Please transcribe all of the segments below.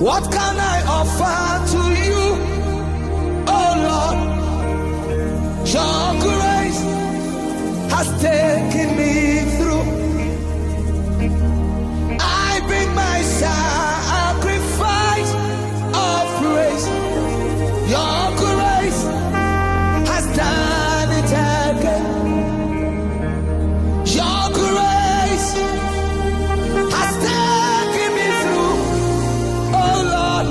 What can I offer to you, oh Lord? Your grace has taken me through. I bring my sacrifice of praise. Your grace has done it again. Your grace has taken me through. Oh Lord,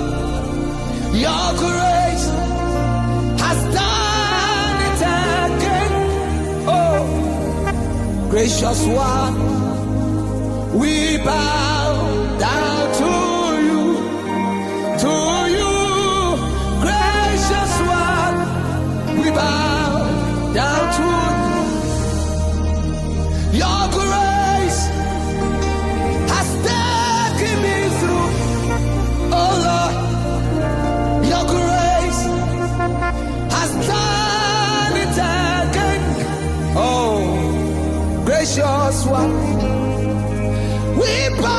your grace has done it again. Oh, gracious one, we bow down to you, gracious one, we bow down to you. Your grace has taken me through. Oh Lord, your grace has done it again. Oh, gracious one, we bow